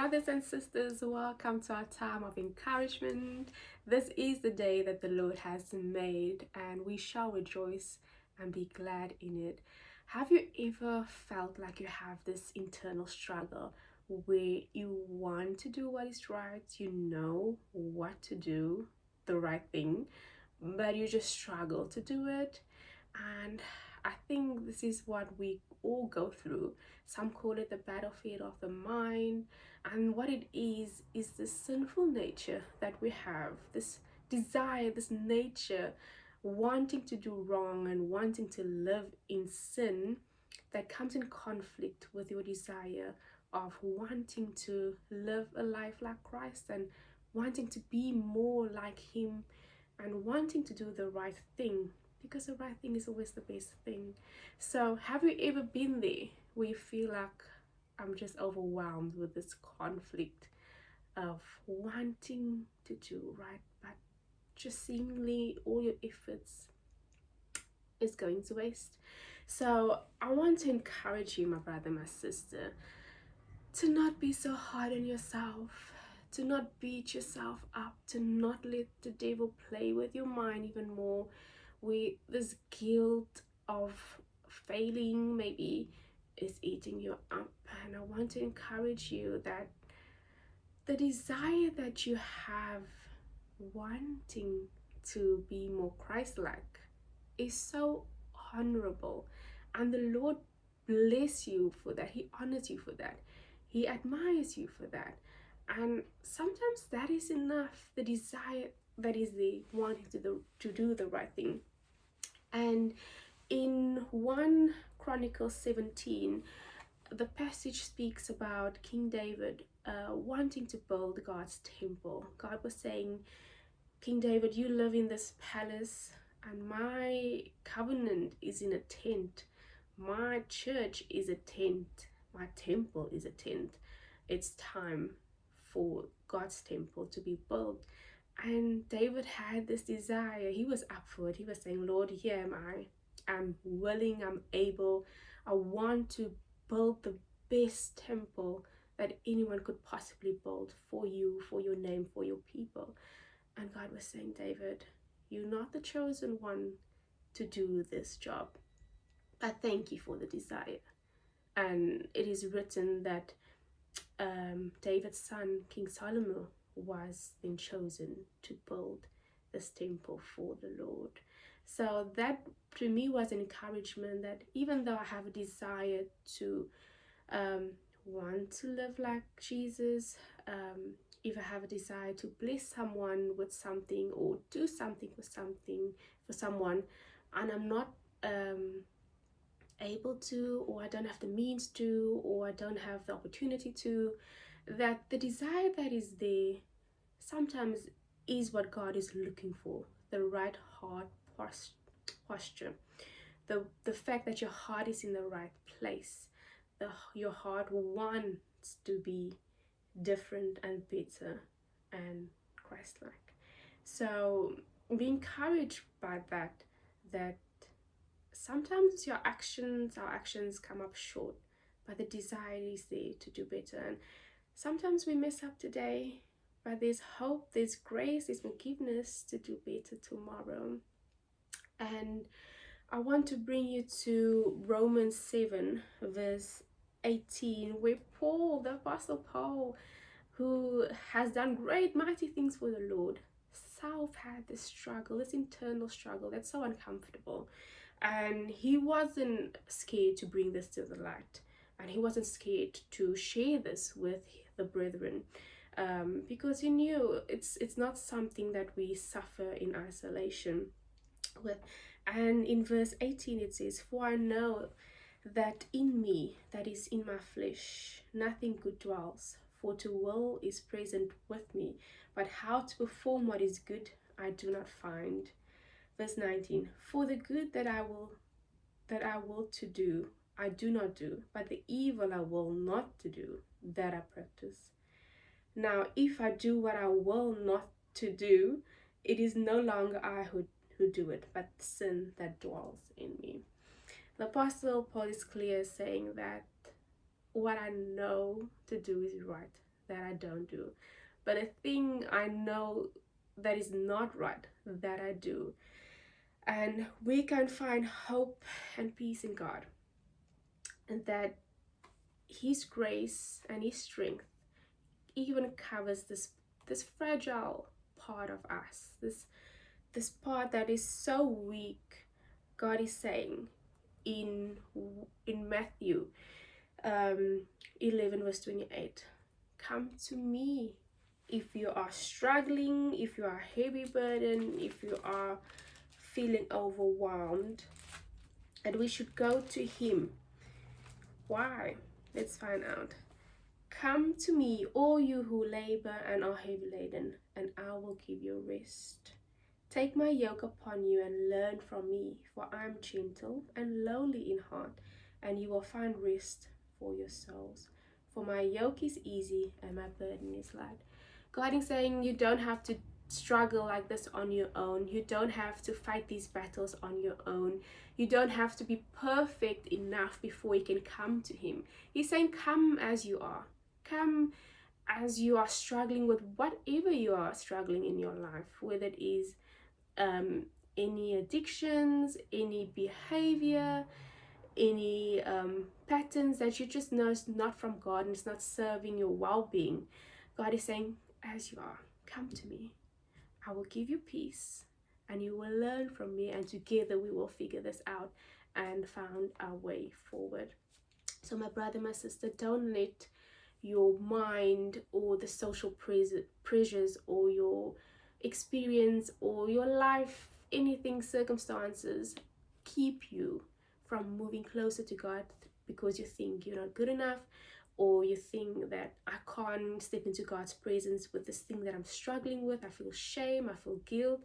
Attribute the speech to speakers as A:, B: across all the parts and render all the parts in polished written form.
A: Brothers and sisters, welcome to our time of encouragement. This is the day that the Lord has made, and we shall rejoice and be glad in it. Have you ever felt like you have this internal struggle where you want to do what is right, you know what to do, the right thing, but you just struggle to do it? And I think this is what we all go through. Some call it the battlefield of the mind. And what it is this sinful nature that we have, this desire, this nature wanting to do wrong and wanting to live in sin that comes in conflict with your desire of wanting to live a life like Christ and wanting to be more like Him and wanting to do the right thing, because the right thing is always the best thing. So have you ever been there where you feel like, I'm just overwhelmed with this conflict of wanting to do right, but just seemingly all your efforts is going to waste? So I want to encourage you, my brother, my sister, to not be so hard on yourself, to not beat yourself up, to not let the devil play with your mind even more with this guilt of failing maybe is eating you up. And I want to encourage you that the desire that you have wanting to be more Christ-like is so honorable, and the Lord bless you for that. He honors you for that. He admires you for that. And sometimes that is enough, the desire that is the wanting to do the right thing. And in 1 Chronicles 17, the passage speaks about King David wanting to build God's temple. God was saying, King David, you live in this palace, and my covenant is in a tent. My church is a tent. My temple is a tent. It's time for God's temple to be built. And David had this desire. He was up for it. He was saying, Lord, here am I. I'm willing, I'm able. I want to build the best temple that anyone could possibly build for you, for your name, for your people. And God was saying, David, you're not the chosen one to do this job. I thank you for the desire. And it is written that David's son, King Solomon, was then chosen to build this temple for the Lord. So that to me was an encouragement that even though I have a desire to want to live like Jesus, if I have a desire to bless someone with something or do something for someone, and I'm not able to, or I don't have the means to, or I don't have the opportunity to, that the desire that is there sometimes is what God is looking for, the right heart posture, the fact that your heart is in the right place, your heart wants to be different and better and Christ-like. So be encouraged by that sometimes our actions come up short, but the desire is there to do better. And sometimes we mess up today, but there's hope, there's grace, there's forgiveness to do better tomorrow. And I want to bring you to Romans 7 verse 18, where Paul, the Apostle Paul, who has done great mighty things for the Lord, had this struggle, this internal struggle that's so uncomfortable. And he wasn't scared to bring this to the light, and he wasn't scared to share this with the brethren, because he knew it's not something that we suffer in isolation with. And in verse 18 it says, for I know that in me, that is in my flesh, nothing good dwells, for to will is present with me, but how to perform what is good I do not find. Verse 19, for the good that I will to do, I do not do, but the evil I will not to do, that I practice. Now, if I do what I will not to do, it is no longer I who do it, but sin that dwells in me. The Apostle Paul is clear saying that what I know to do is right, that I don't do, but a thing I know that is not right that I do. And we can find hope and peace in God, and that His grace and His strength even covers this fragile part of us, this part that is so weak. God is saying in Matthew 11 verse 28, come to me if you are struggling, if you are heavy burden, if you are feeling overwhelmed, and we should go to Him. Why? Let's find out. Come to me, all you who labor and are heavy laden, and I will give you rest. Take my yoke upon you and learn from me, for I am gentle and lowly in heart, and you will find rest for your souls. For my yoke is easy and my burden is light. God is saying you don't have to struggle like this on your own. You don't have to fight these battles on your own. You don't have to be perfect enough before you can come to Him. He's saying come as you are. Come as you are struggling with whatever you are struggling in your life, whether it is any addictions, any behavior, any patterns that you just know is not from God and it's not serving your well-being. God is saying, as you are, come to me. I will give you peace and you will learn from me, and together we will figure this out and find our way forward. So my brother, my sister, don't let your mind or the social pressures or your experience or your life, anything, circumstances, keep you from moving closer to God because you think you're not good enough, or you think that I can't step into God's presence with this thing that I'm struggling with. I feel shame, I feel guilt,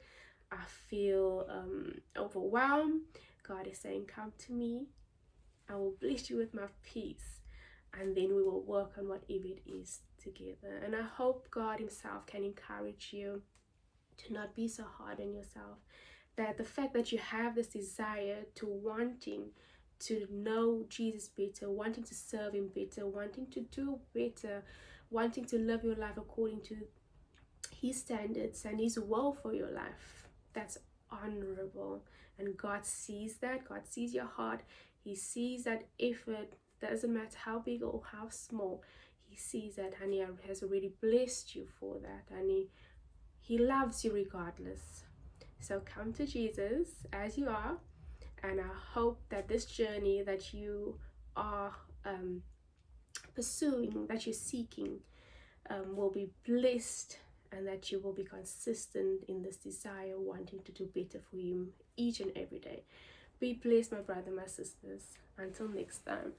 A: I feel overwhelmed. God is saying, come to me, I will bless you with my peace, and then we will work on whatever it is together. And I hope God Himself can encourage you to not be so hard on yourself, that the fact that you have this desire to wanting to know Jesus better, wanting to serve Him better, wanting to do better, wanting to live your life according to His standards and His will for your life, that's honorable. And God sees that. God sees your heart. He sees that effort. Doesn't matter how big or how small. He sees that, and He has already blessed you for that, and He loves you regardless. So come to Jesus as you are, and I hope that this journey that you are pursuing, that you're seeking, will be blessed, and that you will be consistent in this desire, wanting to do better for Him each and every day. Be blessed, my brother, my sisters. Until next time.